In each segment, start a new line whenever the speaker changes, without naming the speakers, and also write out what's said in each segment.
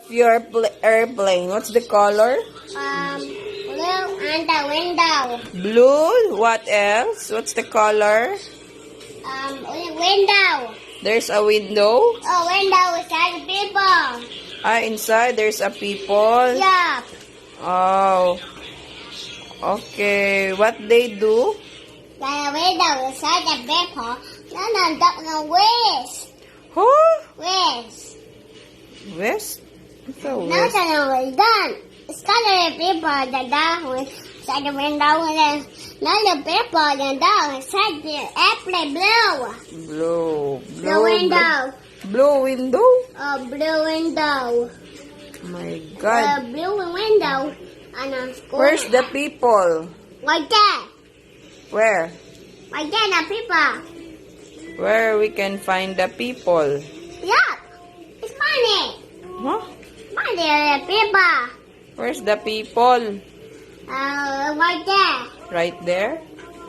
Your airplane. What's the color?
Blue and the window.
Blue. What else? What's the color?
Window.
There's a window.
Oh, window inside the people.
Inside there's a people.
Yeah.
Oh. Okay. What they do?
The window inside the people. No, west.
Huh?
West.
West? What's a
No,
west?
no, done. It's got the people that down inside the window and then now the people that down inside the airplane blue.
Blue.
The window.
Blue window?
Blue window.
My God.
Blue window. And
Where's the people?
right there.
Where?
Right there, the people.
Where we can find the people?
Yeah. It's money.
Huh?
Money, the people.
Where's the people?
Right there.
Right there?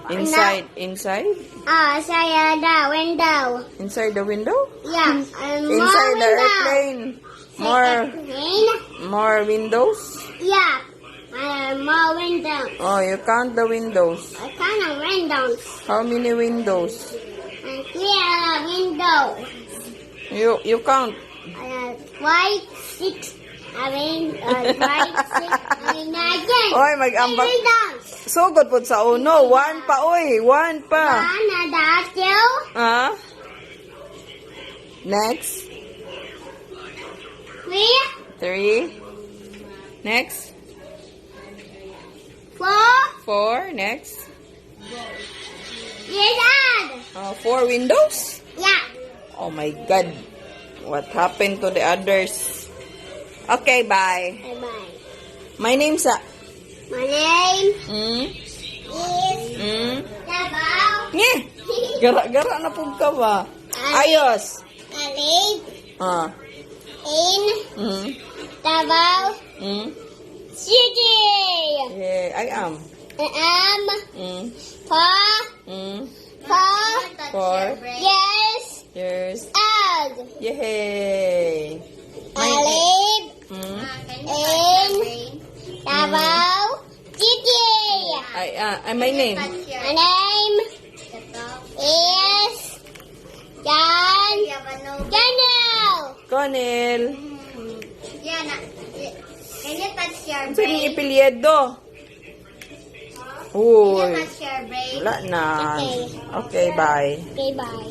Inside? Inside?
Inside the window.
Inside the window?
Yeah. And
Inside
more
the
window.
airplane? More windows?
Yeah. More windows.
Oh, you count the windows.
I kind of windows.
How many windows?
And clear window.
You count.
White, 6. White, 6. Again.
Oy, mag-ambak.
Windows.
So good po sa uno. One pa, oy. One pa.
One, two.
Next.
3,
3. Next.
4.
4. Next.
Yes,
4 windows?
yeah.
Oh my God. What happened to the others? Okay, bye.
Bye-bye.
My name's
My name
Mm?
is Davao.
Nye! Gara-gara na po ka ba? Ayos!
I live in
Mm?
Davao
Mm?
City.
Yeah, I am.
I am
Mm?
4
Mm?
4
4
years
years.
old.
Yay!
I live
Mm?
in Davao City.
My name?
My name is John Daniel.
Conel.
Can you touch your
Ano yung ipilyedo? Uy.
your brain?
Wala na.
Okay.
Okay, bye.
Okay, bye.